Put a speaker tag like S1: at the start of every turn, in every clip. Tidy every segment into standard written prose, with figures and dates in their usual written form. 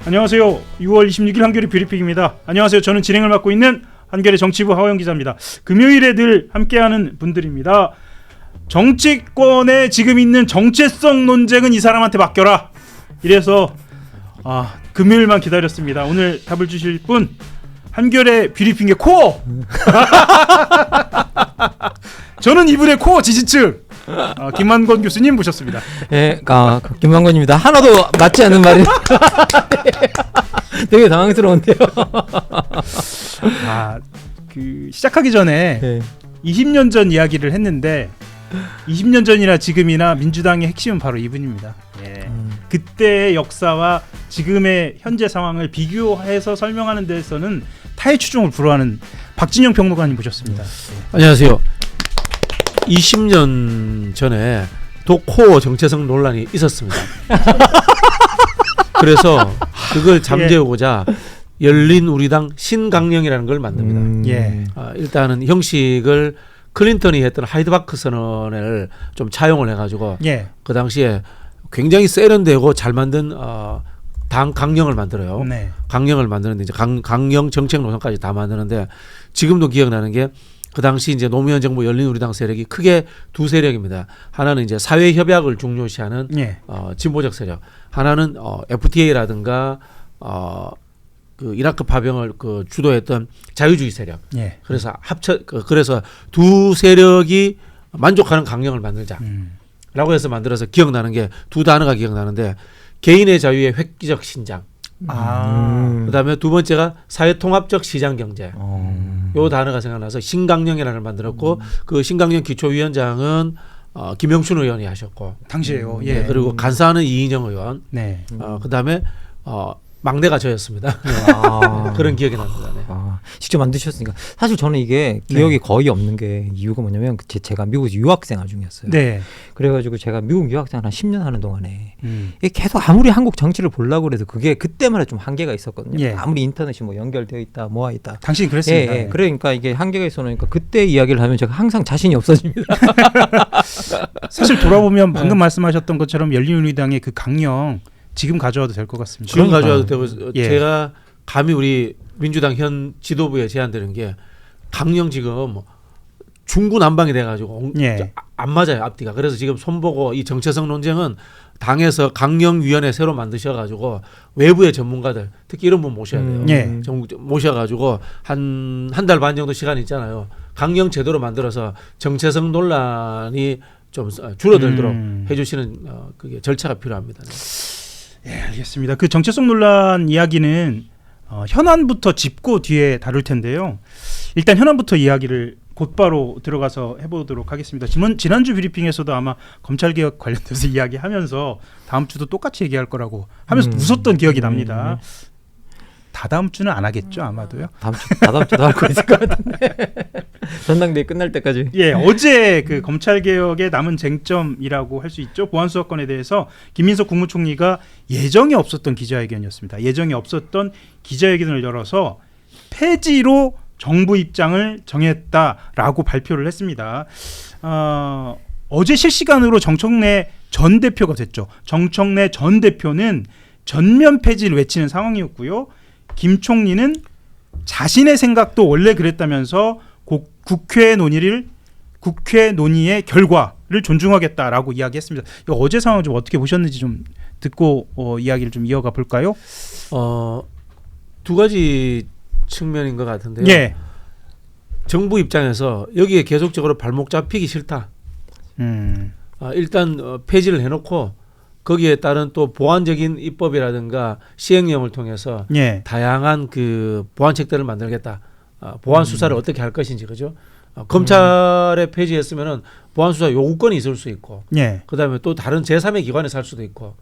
S1: 안녕하세요. 6월 26일 한겨레 뷰리픽입니다. 안녕하세요. 저는 진행을 맡고 있는 한겨레 정치부 하호영 기자입니다. 금요일에 늘 함께하는 분들입니다. 정치권에 지금 있는 정체성 논쟁은 이 사람한테 맡겨라. 이래서 금요일만 기다렸습니다. 오늘 답을 주실 분 한겨레 뷰리픽의 코어. 저는 이분의 코어 지지층 김만권 교수님 모셨습니다.
S2: 예, 김만권입니다. 하나도 맞지 않는 말이 되게 당황스러운데요.
S1: 시작하기 전에
S2: 네.
S1: 20년 전 이야기를 했는데 20년 전이나 지금이나 민주당의 핵심은 바로 이분입니다. 예. 그때의 역사와 지금의 현재 상황을 비교해서 설명하는 데서는 타의 추종을 불허하는 박진영 평론가님 모셨습니다.
S3: 안녕하세요. 20년 전에 도코어 정체성 논란이 있었습니다. 그래서 그걸 잠재우고자 열린우리당 신강령이라는 걸 만듭니다. 일단은 형식을 클린턴이 했던 하이드바크 선언을 좀 차용을 해가지고 그 당시에 굉장히 세련되고 잘 만든 당 강령을 만들어요.
S1: 네.
S3: 강령을 만드는데 이제 강령 정책 노선까지 다 만드는데 지금도 기억나는 게 그 당시 이제 노무현 정부 열린우리당 세력이 크게 두 세력입니다. 하나는 이제 사회 협약을 중요시하는 진보적 세력, 하나는 FTA라든가 그 이라크 파병을 주도했던 자유주의 세력. 그래서 그래서 두 세력이 만족하는 강령을 만들자라고 해서 만들어서 기억나는 게 두 단어가 기억나는데 개인의 자유의 획기적 신장. 그다음에 두 번째가 사회통합적 시장경제. 요 단어가 생각나서 신강령이라는 걸 만들었고 그 신강령 기초위원장은 김영춘 의원이 하셨고
S1: 당시에요.
S3: 그리고 간사하는 이인영 의원. 그다음에 막내가 저였습니다. 그런 기억이 납니다. 네.
S2: 직접 만드셨으니까 사실 저는 이게 기억이 거의 없는 게 이유가 뭐냐면 제가 미국에서 유학생활 중이었어요. 그래가지고 제가 미국 유학생활 한 10년 하는 동안에 이게 계속 아무리 한국 정치를 보려고 해도 그게 그때마다 좀 한계가 있었거든요. 아무리 인터넷이 뭐 연결되어 있다, 뭐가 있다.
S1: 당신이 그랬습니다.
S2: 그러니까 이게 한계가 있어놓으니까 그때 이야기를 하면 제가 항상 자신이 없어집니다.
S1: 사실 돌아보면 방금 말씀하셨던 것처럼 열린우리당의 그 강령 지금 가져와도 될 것 같습니다.
S3: 지금 가져와도 되고 제가 감히 우리 민주당 현 지도부에 제안드리는 게 강령 지금 중구난방이 돼가지고 안 맞아요 앞뒤가. 그래서 지금 손보고 이 정체성 논쟁은 당에서 강령위원회 새로 만드셔가지고 외부의 전문가들 특히 이런 분 모셔야 돼요. 모셔가지고 한 달 반 정도 시간이 있잖아요. 강령 제도로 만들어서 정체성 논란이 좀 줄어들도록 해주시는 그게 절차가 필요합니다.
S1: 알겠습니다. 그 정체성 논란 이야기는 현안부터 짚고 뒤에 다룰 텐데요. 일단 현안부터 이야기를 곧바로 들어가서 해보도록 하겠습니다. 지난주 브리핑에서도 아마 검찰개혁 관련돼서 이야기하면서 다음 주도 똑같이 얘기할 거라고 하면서 웃었던 기억이 납니다. 다다음 주는 안 하겠죠 아마도요.
S2: 다다음 주도 할 거 있을 것 같은데 전당대회 끝날 때까지.
S1: 어제 그 검찰개혁의 남은 쟁점이라고 할 수 있죠. 보안수사권에 대해서 김민석 국무총리가 예정에 없었던 기자회견이었습니다. 예정에 없었던 기자회견을 열어서 폐지로 정부 입장을 정했다라고 발표를 했습니다. 어제 실시간으로 정청래 전 대표가 됐죠. 정청래 전 대표는 전면 폐지를 외치는 상황이었고요. 김 총리는 자신의 생각도 원래 그랬다면서 국회 논의의 결과를 존중하겠다라고 이야기했습니다. 이거 어제 상황 좀 어떻게 보셨는지 좀 듣고 이야기를 좀 이어가 볼까요?
S3: 두 가지 측면인 것 같은데요. 정부 입장에서 여기에 계속적으로 발목 잡히기 싫다. 일단 폐지를 해놓고 거기에 따른 또 보완적인 입법이라든가 시행령을 통해서 다양한 그 보완책들을 만들겠다. 보완 수사를 어떻게 할 것인지 그죠? 검찰에 폐지했으면은 보완 수사 요구권이 있을 수 있고, 그다음에 또 다른 제3의 기관에서 할 수도 있고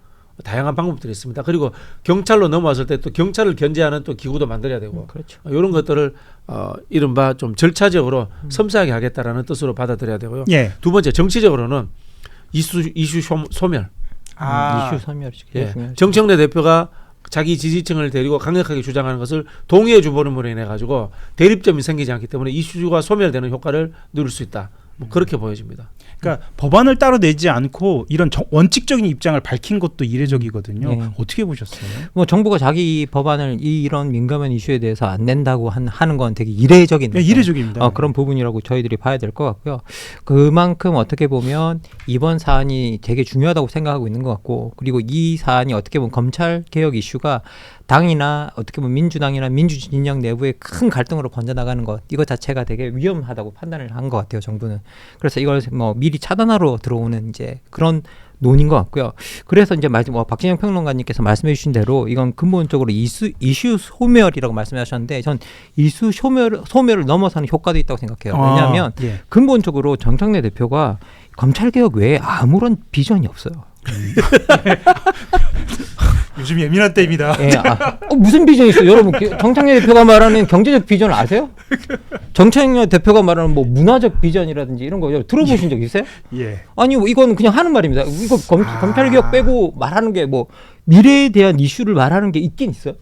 S3: 다양한 방법들이 있습니다. 그리고 경찰로 넘어왔을 때 또 경찰을 견제하는 또 기구도 만들어야 되고, 이런 것들을 이른바 좀 절차적으로 섬세하게 하겠다라는 뜻으로 받아들여야 되고요. 두 번째 정치적으로는 이슈 소멸.
S2: 이슈 소멸.
S3: 정청래 대표가 자기 지지층을 데리고 강력하게 주장하는 것을 동의해 주버림으로 인해 가지고 대립점이 생기지 않기 때문에 이슈가 소멸되는 효과를 누릴 수 있다. 뭐 그렇게 보여집니다.
S1: 그러니까 법안을 따로 내지 않고 이런 원칙적인 입장을 밝힌 것도 이례적이거든요.
S2: 네.
S1: 어떻게 보셨어요?
S2: 뭐 정부가 자기 법안을 이런 민감한 이슈에 대해서 안 낸다고 하는 건 되게 이례적인
S1: 네, 이례적입니다.
S2: 그런 부분이라고 저희들이 봐야 될 것 같고요. 그만큼 어떻게 보면 이번 사안이 되게 중요하다고 생각하고 있는 것 같고, 그리고 이 사안이 어떻게 보면 검찰 개혁 이슈가 당이나 어떻게 보면 민주당이나 민주진영 내부의 큰 갈등으로 번져나가는 것, 이거 자체가 되게 위험하다고 판단을 한 것 같아요, 정부는. 그래서 이걸 뭐 미리 차단하러 들어오는 이제 그런 논인 것 같고요. 그래서 이제 박진영 평론가님께서 말씀해 주신 대로 이건 근본적으로 이슈 소멸이라고 말씀하셨는데, 전 이슈 소멸을 넘어서는 효과도 있다고 생각해요. 왜냐하면
S1: 예.
S2: 근본적으로 정청래 대표가 검찰개혁 외에 아무런 비전이 없어요.
S1: 요즘 예민한 때입니다.
S2: 예, 무슨 비전이 있어요? 여러분, 정청래 대표가 말하는 경제적 비전을 아세요? 정청래 대표가 말하는 뭐 문화적 비전이라든지 이런 거 들어보신 적 있어요?
S1: 예.
S2: 아니, 이건 그냥 하는 말입니다. 이거 검찰개혁 빼고 말하는 게 뭐 미래에 대한 이슈를 말하는 게 있긴 있어요?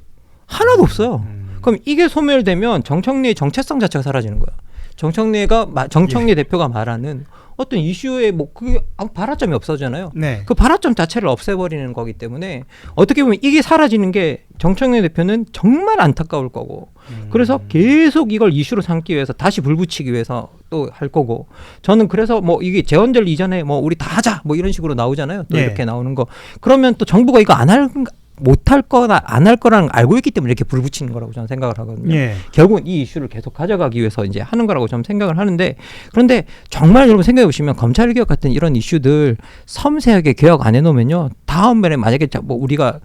S2: 하나도 없어요. 그럼 이게 소멸되면 정청래의 정체성 자체가 사라지는 거야. 정청래 대표가 말하는 어떤 이슈에 뭐 그게 발화점이 없어지잖아요.
S1: 네.
S2: 그 발화점 자체를 없애버리는 거기 때문에 어떻게 보면 이게 사라지는 게 정청래 대표는 정말 안타까울 거고, 그래서 계속 이걸 이슈로 삼기 위해서 다시 불붙이기 위해서 또 할 거고, 저는 그래서 뭐 이게 재헌절 이전에 뭐 우리 다 하자 뭐 이런 식으로 나오잖아요. 또
S1: 네.
S2: 이렇게 나오는 거. 그러면 또 정부가 이거 못할 거나 안 할 거라는 걸 알고 있기 때문에 이렇게 불붙이는 거라고 저는 생각을 하거든요.
S1: 예.
S2: 결국은 이 이슈를 계속 가져가기 위해서 이제 하는 거라고 저는 생각을 하는데, 그런데 정말 여러분 생각해 보시면 검찰개혁 같은 이런 이슈들 섬세하게 개혁 안 해놓으면요, 다음번에 만약에 뭐 우리가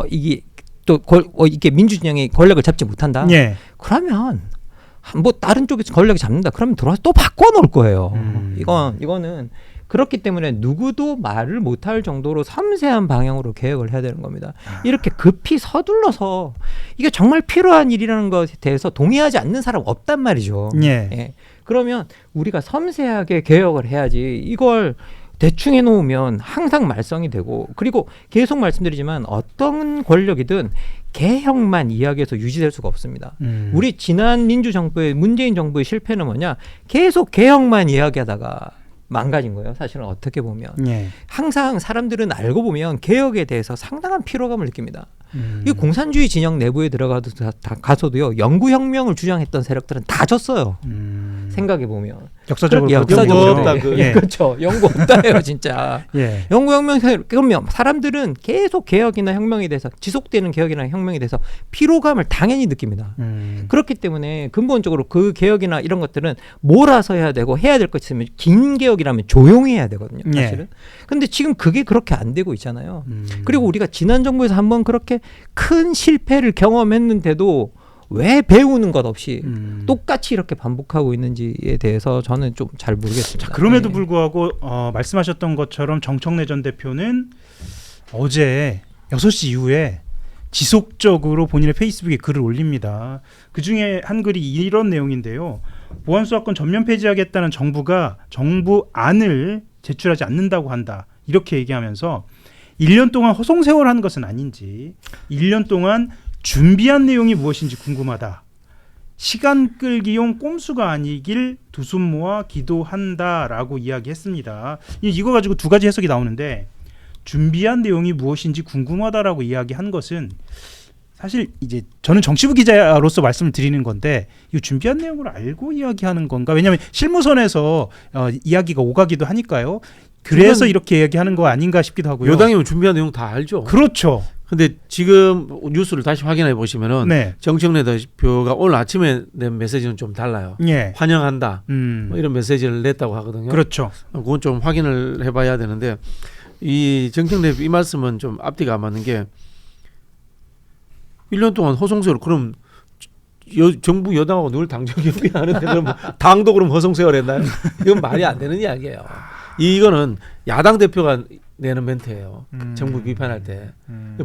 S2: 이게 또 이게 민주진영이 권력을 잡지 못한다.
S1: 예.
S2: 그러면 뭐 다른 쪽에서 권력을 잡는다. 그러면 들어와서 또 바꿔놓을 거예요. 이거는 그렇기 때문에 누구도 말을 못할 정도로 섬세한 방향으로 개혁을 해야 되는 겁니다. 이렇게 급히 서둘러서 이게 정말 필요한 일이라는 것에 대해서 동의하지 않는 사람 없단 말이죠.
S1: 예.
S2: 예. 그러면 우리가 섬세하게 개혁을 해야지, 이걸 대충 해놓으면 항상 말썽이 되고, 그리고 계속 말씀드리지만 어떤 권력이든 개혁만 이야기해서 유지될 수가 없습니다. 우리 지난 민주정부의 문재인 정부의 실패는 뭐냐, 계속 개혁만 이야기하다가 망가진 거예요. 사실은 어떻게 보면.
S1: 예.
S2: 항상 사람들은 알고 보면 개혁에 대해서 상당한 피로감을 느낍니다. 이 공산주의 진영 내부에 가서도요, 영구혁명을 주장했던 세력들은 다 졌어요. 생각해 보면.
S1: 역사적으로
S2: 역사적으로
S3: 없다.
S2: 예. 그렇죠. 영구 없다예요, 진짜.
S1: 예.
S2: 영구혁명 그러면 사람들은 계속 개혁이나 혁명에 대해서, 지속되는 개혁이나 혁명에 대해서 피로감을 당연히 느낍니다. 그렇기 때문에 근본적으로 그 개혁이나 이런 것들은 몰아서 해야 되고, 해야 될 것 있으면 긴 개혁이라면 조용히 해야 되거든요, 사실은. 근데 지금 그게 그렇게 안 되고 있잖아요. 그리고 우리가 지난 정부에서 한번 그렇게 큰 실패를 경험했는데도 왜 배우는 것 없이 똑같이 이렇게 반복하고 있는지에 대해서 저는 좀 잘 모르겠습니다.
S1: 자, 그럼에도 불구하고 말씀하셨던 것처럼 정청래 전 대표는 어제 6시 이후에 지속적으로 본인의 페이스북에 글을 올립니다. 그중에 한 글이 이런 내용인데요. 보안수사권 전면 폐지하겠다는 정부가 정부안을 제출하지 않는다고 한다. 이렇게 얘기하면서 1년 동안 허송세월한 것은 아닌지, 1년 동안 준비한 내용이 무엇인지 궁금하다. 시간 끌기용 꼼수가 아니길 두 손 모아 기도한다라고 이야기했습니다. 이거 가지고 두 가지 해석이 나오는데, 준비한 내용이 무엇인지 궁금하다라고 이야기한 것은 사실 이제 저는 정치부 기자로서 말씀을 드리는 건데, 이 준비한 내용을 알고 이야기하는 건가? 왜냐하면 실무선에서 이야기가 오가기도 하니까요. 그래서 이렇게 이야기하는 거 아닌가 싶기도 하고요.
S3: 여당이면 준비한 내용 다 알죠.
S1: 그렇죠.
S3: 근데 지금 뉴스를 다시 확인해 보시면은
S1: 네.
S3: 정청래 대표가 오늘 아침에 낸 메시지는 좀 달라요.
S1: 예.
S3: 환영한다. 뭐 이런 메시지를 냈다고 하거든요.
S1: 그렇죠.
S3: 그건 좀 확인을 해봐야 되는데, 이 정청래 이 말씀은 좀 앞뒤가 안 맞는 게, 1년 동안 허송세월, 그럼 정부 여당하고 늘 당정 협의하는데 그럼 당도 그럼 허송세월 했나요? 이건 말이 안 되는 이야기예요. 이거는 야당 대표가 내는 멘트예요. 정부 비판할 때.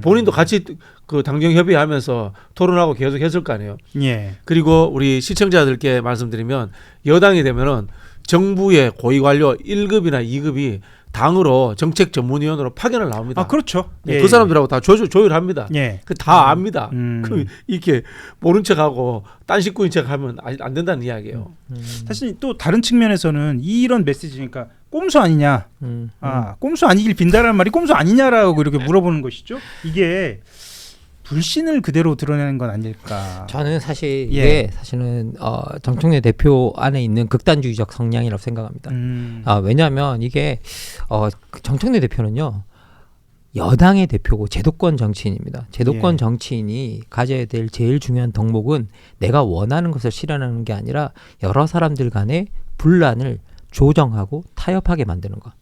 S3: 본인도 같이 그 당정 협의하면서 토론하고 계속 했을 거 아니에요.
S1: 예.
S3: 그리고 우리 시청자들께 말씀드리면, 여당이 되면은 정부의 고위 관료 1급이나 2급이 당으로 정책 전문위원으로 파견을 나옵니다.
S1: 아 그렇죠.
S3: 네, 그 사람들하고 다 조율합니다. 그 다 압니다. 그럼 이렇게 모른 척하고 딴 식구인 척하면 안 된다는 이야기예요.
S1: 사실 또 다른 측면에서는 이런 메시지니까 꼼수 아니냐, 꼼수 아니길 빈다라는 말이 꼼수 아니냐라고 이렇게 물어보는 것이죠. 이게 불신을 그대로 드러내는 건 아닐까.
S2: 저는 사실 이게 사실은 정청래 대표 안에 있는 극단주의적 성향이라고 생각합니다. 왜냐하면 이게 정청래 대표는요 여당의 대표고 제도권 정치인입니다. 제도권 정치인이 가져야 될 제일 중요한 덕목은 내가 원하는 것을 실현하는 게 아니라 여러 사람들 간의 분란을 조정하고 타협하게 만드는 것.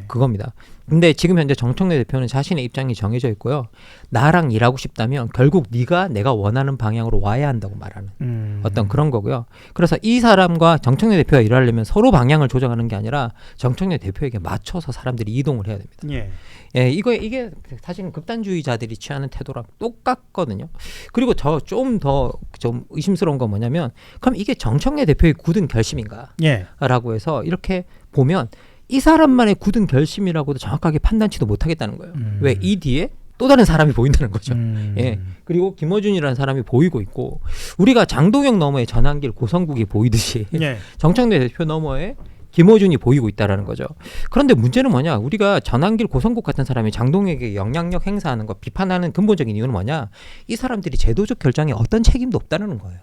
S2: 그겁니다. 근데 지금 현재 정청래 대표는 자신의 입장이 정해져 있고요. 나랑 일하고 싶다면 결국 네가 내가 원하는 방향으로 와야 한다고 말하는 어떤 그런 거고요. 그래서 이 사람과 정청래 대표가 일하려면 서로 방향을 조정하는 게 아니라 정청래 대표에게 맞춰서 사람들이 이동을 해야 됩니다. 이게 사실은 극단주의자들이 취하는 태도랑 똑같거든요. 그리고 좀 의심스러운 건 뭐냐면 그럼 이게 정청래 대표의 굳은 결심인가? 라고 해서 이렇게 보면 이 사람만의 굳은 결심이라고도 정확하게 판단치도 못하겠다는 거예요. 왜? 이 뒤에 또 다른 사람이 보인다는 거죠. 그리고 김어준이라는 사람이 보이고 있고 우리가 장동영 너머에 전한길 고성국이 보이듯이 정청래 대표 너머에 김어준이 보이고 있다라는 거죠. 그런데 문제는 뭐냐? 우리가 전한길 고성국 같은 사람이 장동혁에게 영향력 행사하는 거 비판하는 근본적인 이유는 뭐냐? 이 사람들이 제도적 결정에 어떤 책임도 없다는 거예요.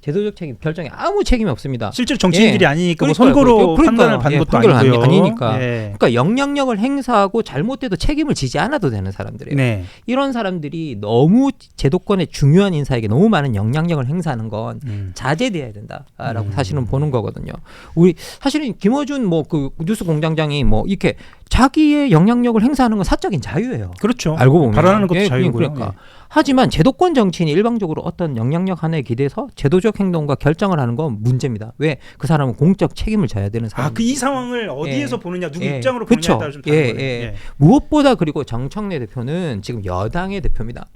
S2: 제도적 책임 결정에 아무 책임이 없습니다.
S1: 실제로 정치인들이 아니니까 뭐 선거로 판단을 받는 것도 아니고요.
S2: 아니니까. 그러니까 영향력을 행사하고 잘못돼도 책임을 지지 않아도 되는 사람들이에요. 이런 사람들이 너무 제도권의 중요한 인사에게 너무 많은 영향력을 행사하는 건 자제돼야 된다라고 사실은 보는 거거든요. 우리 사실은 김어준 그 뉴스 공장장이 이렇게 자기의 영향력을 행사하는 건 사적인 자유예요.
S1: 그렇죠.
S2: 알고 보면
S1: 발언하는 것도 자유고요.
S2: 그러니까. 하지만 제도권 정치인이 일방적으로 어떤 영향력 하나에 기대서 제도적 행동과 결정을 하는 건 문제입니다. 왜? 그 사람은 공적 책임을 져야 되는 사람.
S1: 이 상황을 어디에서 보느냐, 누구 입장으로 보느냐에 따라 좀 다른 거예요.
S2: 무엇보다 그리고 정청래 대표는 지금 여당의 대표입니다.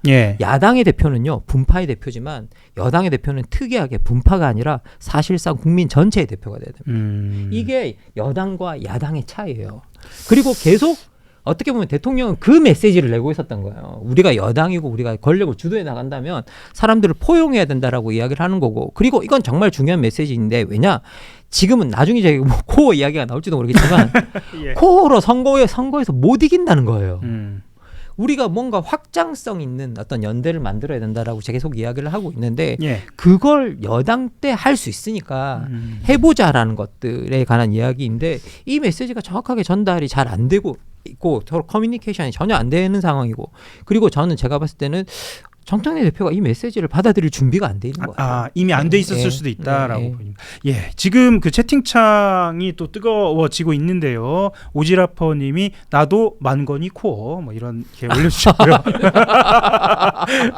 S2: 야당의 대표는요 분파의 대표지만 여당의 대표는 특이하게 분파가 아니라 사실상 국민 전체의 대표가 돼야 됩니다. 이게 여당과 야당의 차이예요. 그리고 계속 어떻게 보면 대통령은 그 메시지를 내고 있었던 거예요. 우리가 여당이고 우리가 권력을 주도해 나간다면 사람들을 포용해야 된다라고 이야기를 하는 거고, 그리고 이건 정말 중요한 메시지인데, 왜냐? 지금은 나중에 저희 코어 이야기가 나올지도 모르겠지만 코어로 선거에서 못 이긴다는 거예요. 우리가 뭔가 확장성 있는 어떤 연대를 만들어야 된다라고 계속 이야기를 하고 있는데 그걸 여당 때 할 수 있으니까 해보자라는 것들에 관한 이야기인데, 이 메시지가 정확하게 전달이 잘 안 되고 있고 서로 커뮤니케이션이 전혀 안 되는 상황이고, 그리고 저는 제가 봤을 때는 정청래 대표가 이 메시지를 받아들일 준비가 안 돼 있는 거예요.
S1: 이미 안 돼 있었을 수도 있다라고 보입니다. 지금 그 채팅창이 또 뜨거워지고 있는데요. 오지라퍼님이 나도 만건이 코어 이렇게 올려주셨고요.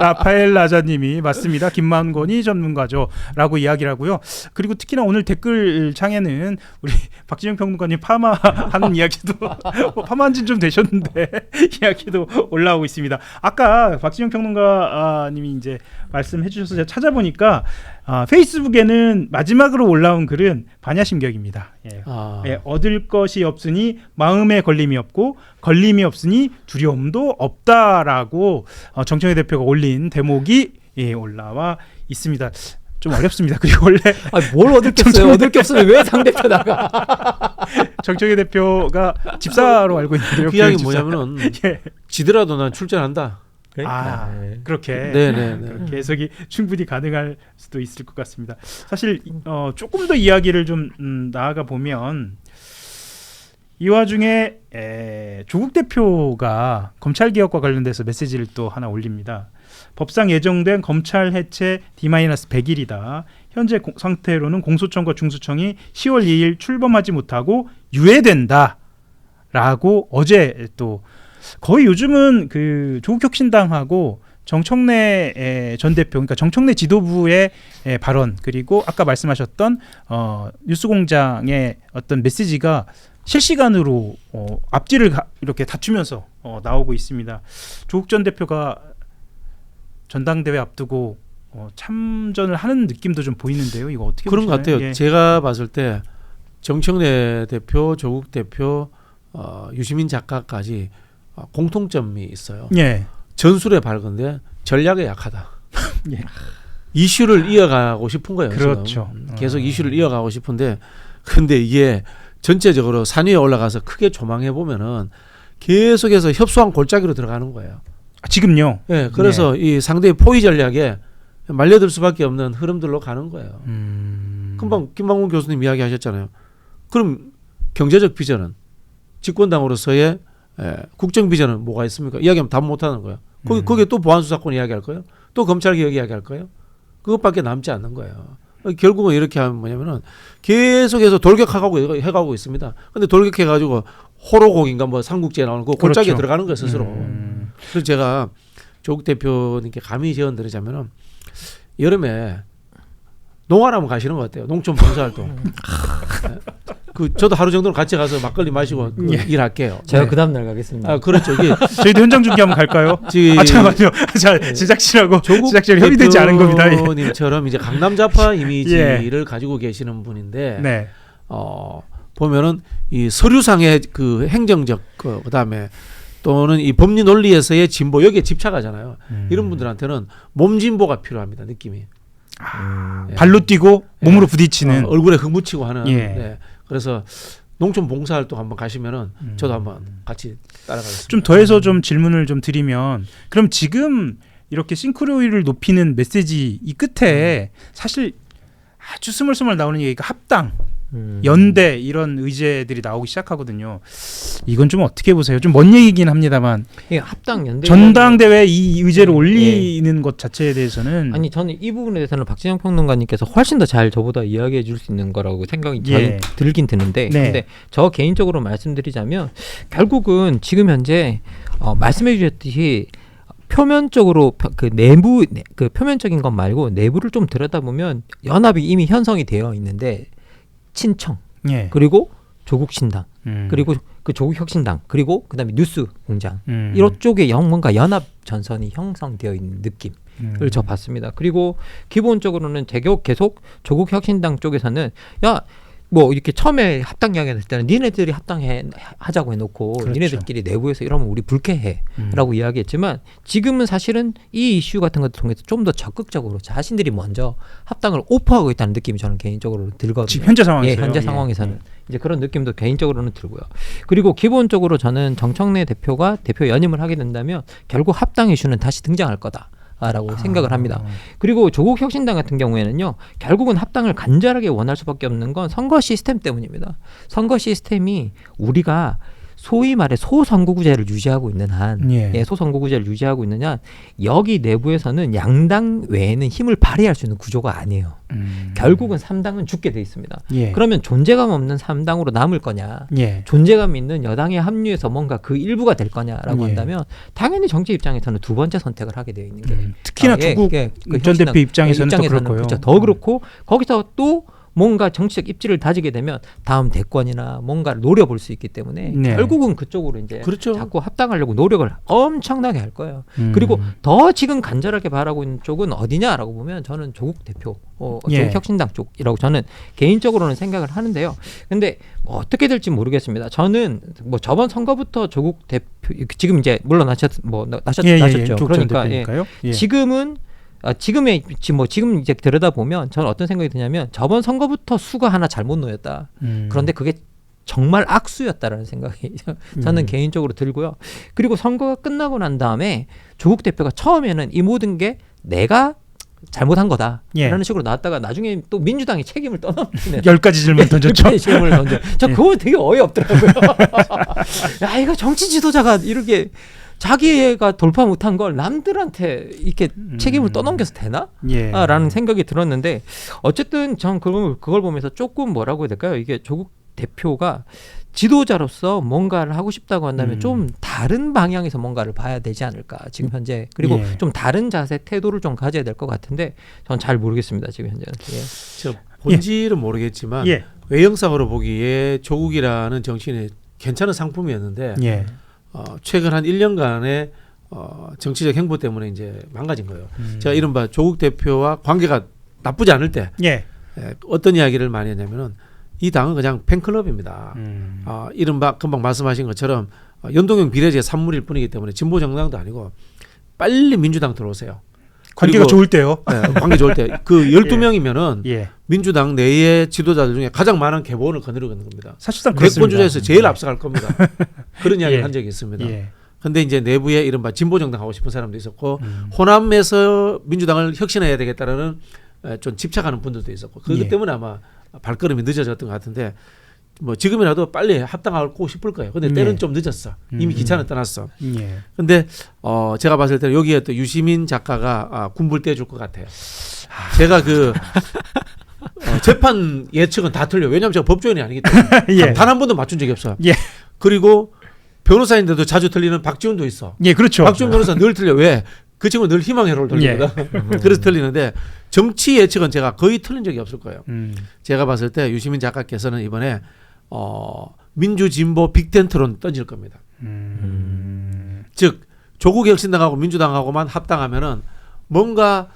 S1: 라파엘라자님이 맞습니다. 김만건이 전문가죠라고 이야기를 하고요. 그리고 특히나 오늘 댓글창에는 우리 박진영 평론가님 파마하는 이야기도 파마한 지 좀 되셨는데 이야기도 올라오고 있습니다. 아까 박진영 평론가 님이 이제 말씀해 주셔서 제가 찾아보니까 페이스북에는 마지막으로 올라온 글은 반야심격입니다. 얻을 것이 없으니 마음에 걸림이 없고 걸림이 없으니 두려움도 없다라고 정청래 대표가 올린 대목이 올라와 있습니다. 좀 어렵습니다. 그리고 원래
S2: 뭘 얻을 게 없어요. 얻을 게 없으면 왜 상대편다가
S1: 정청래 대표가 집사로 알고 있는데요.
S3: 그 이야기 뭐냐면은 지더라도 난 출전한다.
S1: 그렇게
S3: 그렇게
S1: 해석이 충분히 가능할 수도 있을 것 같습니다. 사실 조금 더 이야기를 좀 나아가 보면 이 와중에 조국 대표가 검찰 개혁과 관련돼서 메시지를 또 하나 올립니다. 법상 예정된 검찰 해체 D-100일이다. 현재 상태로는 공소청과 중수청이 10월 2일 출범하지 못하고 유예된다. 라고 어제 또 거의 요즘은 그 조국혁신당하고 정청래 전 대표, 그러니까 정청래 지도부의 발언, 그리고 아까 말씀하셨던 뉴스공장의 어떤 메시지가 실시간으로 앞뒤를 이렇게 다투면서 나오고 있습니다. 조국 전 대표가 전당대회 앞두고 참전을 하는 느낌도 좀 보이는데요. 이거 어떻게
S3: 그런 것 같아요. 제가 봤을 때 정청래 대표, 조국 대표, 유시민 작가까지 공통점이 있어요.
S1: 예.
S3: 전술에 밝은데 전략에 약하다.
S1: 예.
S3: 이슈를 이어가고 싶은 거예요.
S1: 그렇죠.
S3: 지금. 계속 이슈를 이어가고 싶은데 근데 이게 전체적으로 산 위에 올라가서 크게 조망해 보면은 계속해서 협소한 골짜기로 들어가는 거예요.
S1: 지금요.
S3: 예, 그래서 이 상대의 포위 전략에 말려들 수밖에 없는 흐름들로 가는 거예요. 금방 김만곤 교수님 이야기하셨잖아요. 그럼 경제적 비전은 집권당으로서의 국정 비전은 뭐가 있습니까? 이야기하면 답 못하는 거예요. 거기에 또 보안수 사건 이야기할 거예요. 또 검찰개혁 이야기할 거예요. 그것밖에 남지 않는 거예요. 결국은 이렇게 하면 뭐냐면은 계속해서 돌격해가고 있습니다. 근데 돌격해가지고 호로곡인가 뭐 삼국지에 나오는 그 골짜기에
S1: 그렇죠.
S3: 들어가는 거예요 스스로. 그래서 제가 조국 대표님께 감히 제언 드리자면은 여름에 농활 한번 가시는 것 같아요. 농촌 봉사활동. 저도 하루 정도는 같이 가서 막걸리 마시고 일할게요.
S2: 제가
S3: 네.
S2: 그 다음 날 가겠습니다.
S3: 그렇죠. 이게
S1: 저희도 현장 중계 한번 갈까요? 잠깐만요. 자, 제작진하고
S3: 조국
S1: 제작진이 협의되지 않은 겁니다. 예.
S3: 대표님처럼 이제 강남 좌파 이미지를 가지고 계시는 분인데
S1: 네.
S3: 보면은 이 서류상의 그 행정적 그다음에 또는 이 법리 논리에서의 진보 여기에 집착하잖아요. 이런 분들한테는 몸 진보가 필요합니다. 느낌이.
S1: 발로 뛰고 몸으로 부딪히는
S3: 얼굴에 흙 묻히고 하는.
S1: 예.
S3: 네. 그래서 농촌 봉사활동 한번 가시면은 저도 한번 같이 따라가겠습니다.
S1: 좀 더해서 좀 질문을 좀 드리면 그럼 지금 이렇게 싱크로율을 높이는 메시지 이 끝에 사실 아주 스멀스멀 나오는 얘기가 합당, 연대 이런 의제들이 나오기 시작하거든요. 이건 좀 어떻게 보세요? 좀 먼 얘기긴 합니다만
S2: 합당 연대
S1: 전당대회 이 의제를 올리는 것 자체에 대해서는
S2: 아니 저는 이 부분에 대해서는 박진영 평론가님께서 훨씬 더 잘 저보다 이야기해 줄 수 있는 거라고 생각이 들긴 드는데 근데 저 개인적으로 말씀드리자면 결국은 지금 현재 말씀해 주셨듯이 표면적으로 그 내부 그 표면적인 것 말고 내부를 좀 들여다보면 연합이 이미 형성이 되어 있는데 친청 그리고 조국신당 그리고 그 조국혁신당 그리고 그다음에 뉴스공장 이런 쪽에 뭔가 연합 전선이 형성되어 있는 느낌을 저 봤습니다. 그리고 기본적으로는 계속 조국혁신당 쪽에서는 뭐 이렇게 처음에 합당 이야기했을 때는 니네들이 하자고 해놓고
S1: 그렇죠.
S2: 니네들끼리 내부에서 이러면 우리 불쾌해라고 이야기했지만 지금은 사실은 이 이슈 같은 것을 통해서 좀 더 적극적으로 자신들이 먼저 합당을 오퍼하고 있다는 느낌이 저는 개인적으로 들거든요.
S1: 지금 현재 상황에서요.
S2: 현재 상황에서는 이제 그런 느낌도 개인적으로는 들고요. 그리고 기본적으로 저는 정청래 대표가 대표 연임을 하게 된다면 결국 합당 이슈는 다시 등장할 거다. 라고 생각을 합니다. 그리고 조국혁신당 같은 경우에는요. 결국은 합당을 간절하게 원할 수밖에 없는 건 선거 시스템 때문입니다. 선거 시스템이 우리가 소위 말해 소선거구제를 유지하고 있는 한 소선거구제를 유지하고 있는 한 여기 내부에서는 양당 외에는 힘을 발휘할 수 있는 구조가 아니에요. 결국은 3당은 죽게 돼 있습니다. 그러면 존재감 없는 3당으로 남을 거냐 존재감 있는 여당에 합류해서 뭔가 그 일부가 될 거냐라고 한다면 당연히 정치 입장에서는 두 번째 선택을 하게 되어 있는 게
S1: 특히나 조국 전 대표 입장에서는 또 그럴 거예요.
S2: 그렇죠. 더 그렇고 거기서 또 뭔가 정치적 입지를 다지게 되면 다음 대권이나 뭔가를 노려볼 수 있기 때문에 결국은 그쪽으로 이제 자꾸 합당하려고 노력을 엄청나게 할 거예요. 그리고 더 지금 간절하게 바라고 있는 쪽은 어디냐라고 보면 저는 조국 대표, 조국혁신당 쪽이라고 저는 개인적으로는 생각을 하는데요. 근데 뭐 어떻게 될지 모르겠습니다. 저는 뭐 저번 선거부터 조국 대표 지금 이제 물론 나셨죠. 그러니까 지금은 지금 이제 들여다 보면 저는 어떤 생각이 드냐면 저번 선거부터 수가 하나 잘못 놓였다. 그런데 그게 정말 악수였다라는 생각이 저는 개인적으로 들고요. 그리고 선거가 끝나고 난 다음에 조국 대표가 처음에는 이 모든 게 내가 잘못한 거다. 라는 식으로 나왔다가 나중에 또 민주당이 책임을 떠넘기는
S1: 10가지 질문 던졌죠.
S2: 10가지 질문을 던져. 저 그거 되게 어이없더라고요. 야, 이거 정치 지도자가 이렇게 자기가 돌파 못한 걸 남들한테 이렇게 책임을 떠넘겨서 되나? 라는 생각이 들었는데 어쨌든 전 그걸 보면서 조금 뭐라고 해야 될까요? 이게 조국 대표가 지도자로서 뭔가를 하고 싶다고 한다면 좀 다른 방향에서 뭔가를 봐야 되지 않을까 지금 현재. 그리고 좀 다른 자세 태도를 좀 가져야 될 것 같은데 전 잘 모르겠습니다 지금 현재는.
S3: 저 본질은 모르겠지만 외형상으로 보기에 조국이라는 정치인의 괜찮은 상품이었는데 최근 한 1년간의 정치적 행보 때문에 이제 망가진 거예요. 제가 이른바 조국 대표와 관계가 나쁘지 않을 때 어떤 이야기를 많이 했냐면은 이 당은 그냥 팬클럽입니다. 이른바 금방 말씀하신 것처럼 연동형 비례제 산물일 뿐이기 때문에 진보 정당도 아니고 빨리 민주당 들어오세요.
S1: 관계가 좋을 때요.
S3: 네, 관계 좋을 때. 그 12명이면은 민주당 내의 지도자들 중에 가장 많은 계보원을 거느리는 겁니다.
S1: 사실상 그렇습니다.
S3: 대권 주자에서 제일 앞서갈 겁니다. 그런 이야기를 한 적이 있습니다. 근데 이제 내부에 이른바 진보 정당 하고 싶은 사람도 있었고 호남에서 민주당을 혁신해야 되겠다라는 좀 집착하는 분들도 있었고 그렇기 때문에 아마 발걸음이 늦어졌던 것 같은데 뭐 지금이라도 빨리 합당하고 싶을 거예요. 근데 때는 좀 늦었어. 이미 기차는 떠났어. 근데 제가 봤을 때는 여기에 또 유시민 작가가 군불 떼줄 것 같아요. 제가 그 재판 예측은 다 틀려. 왜냐하면 제가 법조인이 아니기 때문에 단 한 번도 맞춘 적이 없어요. 그리고 변호사인데도 자주 틀리는 박지훈도 있어.
S1: 그렇죠.
S3: 박지훈 변호사 늘 틀려. 왜? 그 친구는 늘 희망회로를 돌리거든. 그래서 틀리는데 정치 예측은 제가 거의 틀린 적이 없을 거예요. 제가 봤을 때 유시민 작가께서는 이번에 민주진보 빅텐트론 던질 겁니다. 즉 조국혁신당하고 민주당하고만 합당하면은 뭔가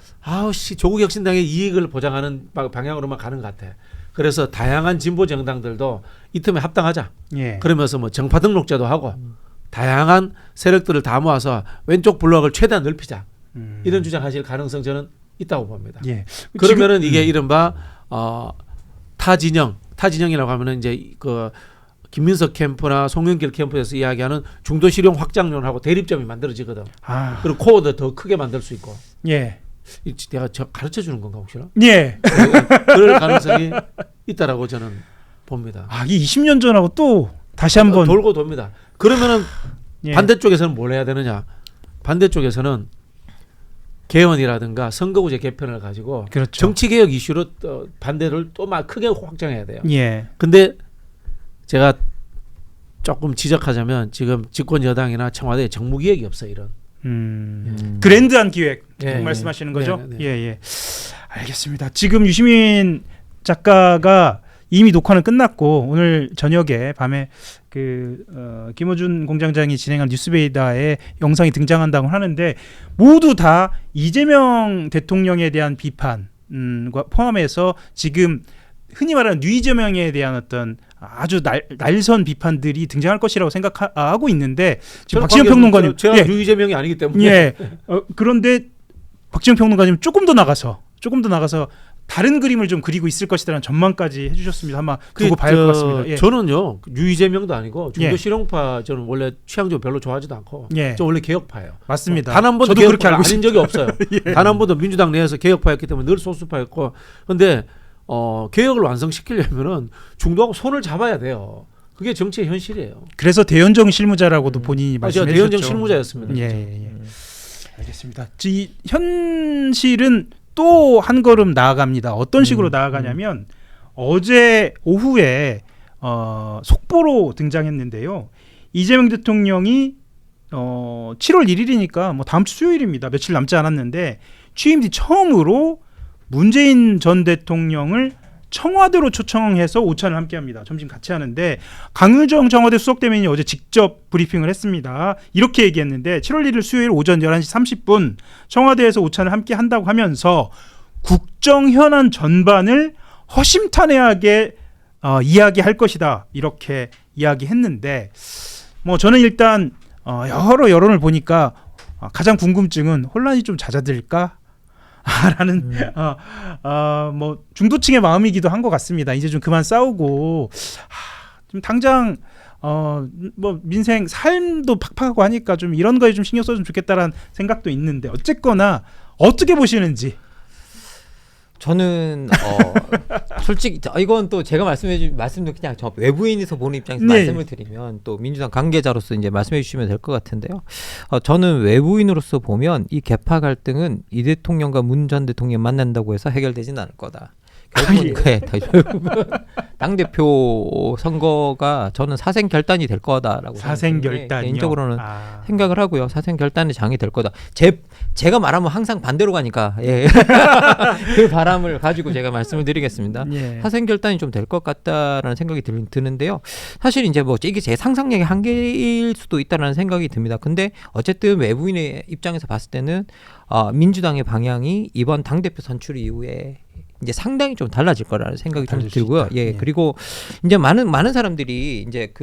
S3: 조국혁신당의 이익을 보장하는 방향으로만 가는 것 같아. 그래서 다양한 진보 정당들도 이 틈에 합당하자. 그러면서 뭐 정파 등록제도 하고 다양한 세력들을 다 모아서 왼쪽 블록을 최대한 넓히자. 이런 주장하실 가능성 저는 있다고 봅니다. 그러면은 이게 이른바 타진영이라고 하면은 이제 그 김민석 캠프나 송영길 캠프에서 이야기하는 중도 실용 확장론하고 대립점이 만들어지거든. 그리고 코어도 더 크게 만들 수 있고. 내가 가르쳐 주는 건가 혹시나? 그럴 가능성이 있다라고 저는 봅니다.
S1: 이 20년 전하고 또 다시 한번
S3: 돌고 돕니다. 그러면은 반대쪽에서는 뭘 해야 되느냐? 반대쪽에서는 개헌이라든가 선거구제 개편을 가지고 정치개혁 이슈로 반대를 또 막 크게 확장해야 돼요. 근데 제가 조금 지적하자면 지금 집권 여당이나 청와대에 정무기획이 없어요. 이런
S1: 그랜드한 기획 말씀하시는 거죠? 알겠습니다. 지금 유시민 작가가 이미 녹화는 끝났고 오늘 저녁에 밤에 김어준 공장장이 진행한 뉴스베이다에 영상이 등장한다고 하는데 모두 다 이재명 대통령에 대한 비판과 포함해서 지금 흔히 말하는 뉘이재명에 대한 어떤 아주 날선 비판들이 등장할 것이라고 생각하고 있는데 지금 박지영 평론가님
S3: 제가 뉘이재명이 아니기 때문에
S1: 그런데 박지영 평론가님 조금 더 나가서 다른 그림을 좀 그리고 있을 것이라는 전망까지 해주셨습니다. 아마 두고 봐야 할 것 같습니다.
S3: 저는요 뉘이재명도 아니고 중도 실용파 저는 원래 취향적으로 별로 좋아하지도 않고 저 원래 개혁파예요.
S1: 맞습니다.
S3: 단 한 번도
S1: 저도 그렇게 알고
S3: 아닌 적이 없어요. 단 한 번도 민주당 내에서 개혁파였기 때문에 늘 소수파였고 근데 개혁을 완성시키려면은 중도하고 손을 잡아야 돼요. 그게 정치의 현실이에요.
S1: 그래서 대연정 실무자라고도 본인이 말씀해 주셨죠.
S3: 대연정 실무자였습니다.
S1: 알겠습니다. 이 현실은 또 한 걸음 나아갑니다. 어떤 식으로 나아가냐면 어제 오후에 속보로 등장했는데요. 이재명 대통령이 7월 1일이니까 뭐 다음 주 수요일입니다. 며칠 남지 않았는데 취임 뒤 처음으로 문재인 전 대통령을 청와대로 초청해서 오찬을 함께합니다. 점심 같이 하는데 강유정 청와대 수석대변인이 어제 직접 브리핑을 했습니다. 이렇게 얘기했는데 7월 1일 수요일 오전 11시 30분 청와대에서 오찬을 함께 한다고 하면서 국정 현안 전반을 허심탄회하게 이야기할 것이다. 이렇게 이야기했는데 뭐 저는 일단 여러 여론을 보니까 가장 궁금증은 혼란이 좀 잦아들까? 라는 뭐 중도층의 마음이기도 한 것 같습니다. 이제 좀 그만 싸우고 좀 당장 뭐 민생 삶도 팍팍하고 하니까 좀 이런 거에 좀 신경 써주면 좋겠다라는 생각도 있는데 어쨌거나 어떻게 보시는지.
S2: 저는 솔직히 이건 또 제가 말씀도 그냥 저 외부인에서 보는 입장에서 말씀을 드리면 또 민주당 관계자로서 이제 말씀해 주시면 될 것 같은데요. 저는 외부인으로서 보면 이 개파 갈등은 이 대통령과 문 전 대통령 만난다고 해서 해결되지는 않을 거다. 결국은 당대표 선거가 저는 사생 결단이 될 거다라고 개인적으로는 생각을 하고요. 사생 결단의 장이 될 거다. 제가 말하면 항상 반대로 가니까 그 바람을 가지고 제가 말씀을 드리겠습니다. 사생 결단이 좀 될 것 같다라는 생각이 드는데요. 사실 이제 뭐 이게 제 상상력의 한계일 수도 있다라는 생각이 듭니다. 근데 어쨌든 외부인의 입장에서 봤을 때는 민주당의 방향이 이번 당대표 선출 이후에 이제 상당히 좀 달라질 거라는 생각이 좀 들고요. 예,
S1: 예.
S2: 그리고 이제 많은 사람들이 이제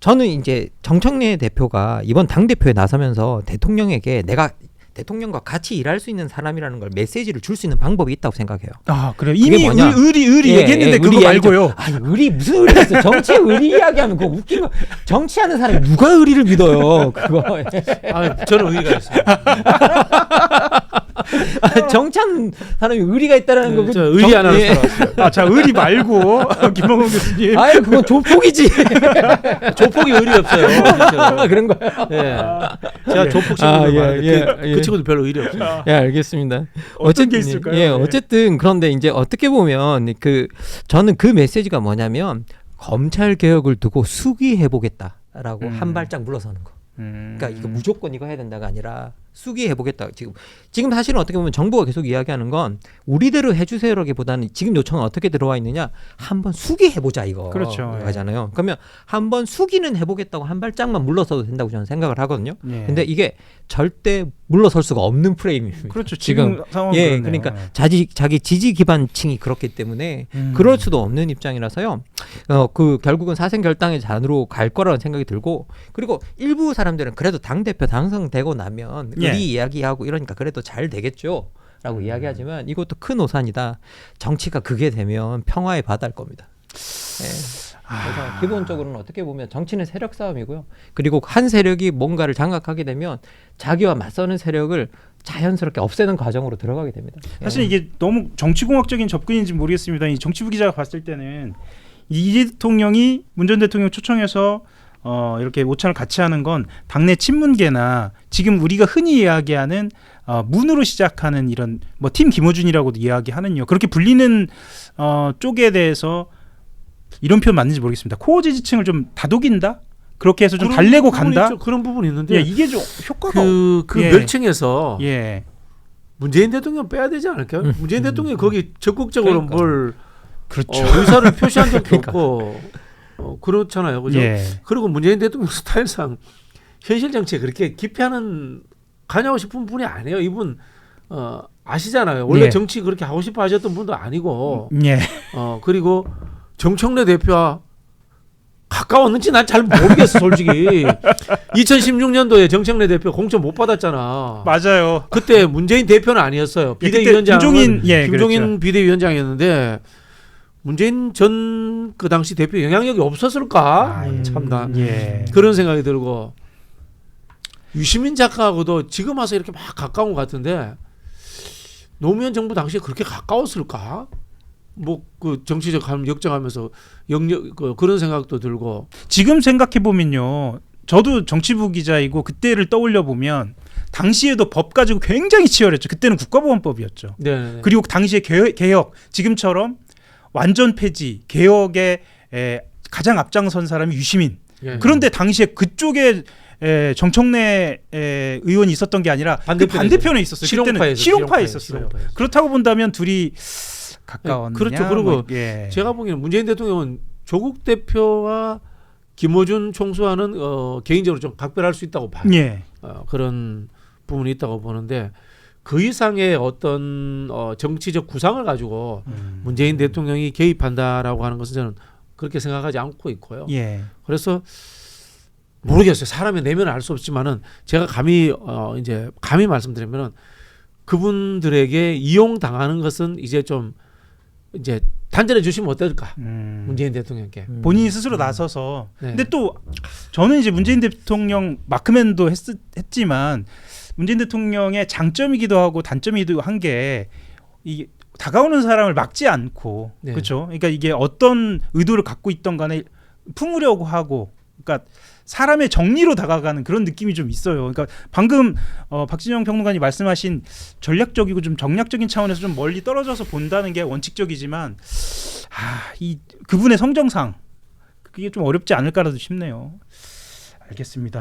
S2: 저는 이제 정청래 대표가 이번 당 대표에 나서면서 대통령에게 내가 대통령과 같이 일할 수 있는 사람이라는 걸 메시지를 줄 수 있는 방법이 있다고 생각해요.
S1: 아, 그래요. 이미
S2: 뭐냐?
S1: 의리
S2: 예,
S1: 얘기했는데
S2: 예,
S1: 그거 말고요.
S2: 아니, 의리 무슨 의리가 있어? 정치에 의리 이야기하면 그거 웃긴 거. 정치하는 사람이 누가 의리를 믿어요? 그거.
S3: 아, 저는 의의가 있어요.
S2: 정치하는 사람이 의리가 있다라는 거.
S3: 저 의리 하나로 살아왔어요.
S1: 아, 자, 의리 말고 김홍원 교수님.
S2: 아유, 그건 조폭이지.
S3: 조폭이 의리 없어요.
S2: 그런 거예요.
S3: 예. 제가 조폭 친구들 많은데 그 친구들 별로 의리 없어요.
S2: 예, 알겠습니다.
S1: 어떤 게 있을까요?
S2: 예, 어쨌든 그런데 이제 어떻게 보면 저는 그 메시지가 뭐냐면 검찰 개혁을 두고 수기해 보겠다라고 한 발짝 물러서는 거. 그러니까 이거 무조건 이거 해야 된다가 아니라 수기해 보겠다. 지금 사실은 어떻게 보면 정부가 계속 이야기하는 건 우리대로 해주세요라기보다는 지금 요청은 어떻게 들어와 있느냐 한번 수기해 보자 이거.
S1: 그렇죠.
S2: 하잖아요. 그러면 한번 수기는 해보겠다고 한 발짝만 물러서도 된다고 저는 생각을 하거든요.
S1: 예.
S2: 근데 이게 절대 물러설 수가 없는 프레임입니다.
S1: 그렇죠. 지금 상황은
S2: 예,
S1: 그렇네요.
S2: 그러니까 자기 지지 기반층이 그렇기 때문에 그럴 수도 없는 입장이라서요. 결국은 사생 결단의 잔으로 갈 거라는 생각이 들고 그리고 일부 사람들은 그래도 당 대표 당선되고 나면 의리 이야기하고 이러니까 그래도 잘 되겠죠. 라고 이야기하지만 이것도 큰 오산이다. 정치가 그게 되면 평화의 바다일 겁니다. 예. 그래서 기본적으로는 어떻게 보면 정치는 세력 싸움이고요. 그리고 한 세력이 뭔가를 장악하게 되면 자기와 맞서는 세력을 자연스럽게 없애는 과정으로 들어가게 됩니다.
S1: 사실 이게 너무 정치공학적인 접근인지 모르겠습니다. 이 정치부 기자가 봤을 때는 이 대통령이 문 전 대통령 초청해서 이렇게 모창을 같이 하는 건 당내 친문계나 지금 우리가 흔히 이야기하는 문으로 시작하는 이런 뭐 팀 김어준이라고도 이야기하는요. 그렇게 불리는 쪽에 대해서 이런 표현 맞는지 모르겠습니다. 코어 지지층을 좀 다독인다? 그렇게 해서 좀 달래고 간다?
S3: 있죠. 그런 부분이 있는데
S1: 이게 좀 효과가
S3: 그 멸층에서
S1: 예.
S3: 문재인 대통령 빼야 되지 않을까요? 문재인 대통령이 거기 적극적으로 뭘
S1: 그렇죠.
S3: 의사를 표시한 적도 없고 그렇잖아요. 그죠?
S1: 예.
S3: 그리고 문재인 대통령 스타일상 현실 정치에 그렇게 기피하는 관여하고 싶은 분이 아니에요. 이분 아시잖아요. 원래
S1: 예.
S3: 정치 그렇게 하고 싶어 하셨던 분도 아니고
S1: 예.
S3: 그리고 정청래 대표와 가까웠는지 난 잘 모르겠어 솔직히. 2016년도에 정청래 대표 공천 못 받았잖아.
S1: 맞아요.
S3: 그때 문재인 대표는 아니었어요. 비대위원장은 김종인
S1: 그렇죠.
S3: 비대위원장이었는데 문재인 전 그 당시 대표 영향력이 없었을까? 참나 그런 생각이 들고 유시민 작가하고도 지금 와서 이렇게 막 가까운 것 같은데 노무현 정부 당시에 그렇게 가까웠을까? 뭐 그 정치적 역정하면서 그런 생각도 들고
S1: 지금 생각해 보면요. 저도 정치부 기자이고 그때를 떠올려 보면 당시에도 법 가지고 굉장히 치열했죠. 그때는 국가보안법이었죠.
S3: 네.
S1: 그리고 당시에 개혁 지금처럼 완전 폐지 개혁에 가장 앞장선 사람이 유시민.
S3: 예.
S1: 그런데 당시에 그쪽에 정청래 의원이 있었던 게 아니라 반대편에 있었어요. 그때는 실용파에 있었어요. 그렇다고 본다면 둘이 가까웠느냐.
S3: 그렇죠. 그리고 제가 보기에는 문재인 대통령은 조국 대표와 김어준 총수와는 개인적으로 좀 각별할 수 있다고 봐요.
S1: 예.
S3: 그런 부분이 있다고 보는데 그 이상의 어떤 정치적 구상을 가지고 문재인 대통령이 개입한다라고 하는 것은 저는 그렇게 생각하지 않고 있고요.
S1: 예.
S3: 그래서 모르겠어요. 사람의 내면을 알 수 없지만은 제가 감히 말씀드리면은 그분들에게 이용당하는 것은 이제 좀 단절해 주시면 어떨까? 문재인 대통령께
S1: 본인이 스스로 나서서.
S3: 네.
S1: 근데 또 저는 이제 문재인 대통령 마크맨도 했지만 문재인 대통령의 장점이기도 하고 단점이기도 한 게 이 다가오는 사람을 막지 않고
S3: 네.
S1: 그렇죠. 그러니까 이게 어떤 의도를 갖고 있던 간에 품으려고 하고 그러니까 사람의 정리로 다가가는 그런 느낌이 좀 있어요. 그러니까 방금 박진영 평론가님 말씀하신 전략적이고 좀 정략적인 차원에서 좀 멀리 떨어져서 본다는 게 원칙적이지만 이 그분의 성정상 그게 좀 어렵지 않을까라도 싶네요. 알겠습니다.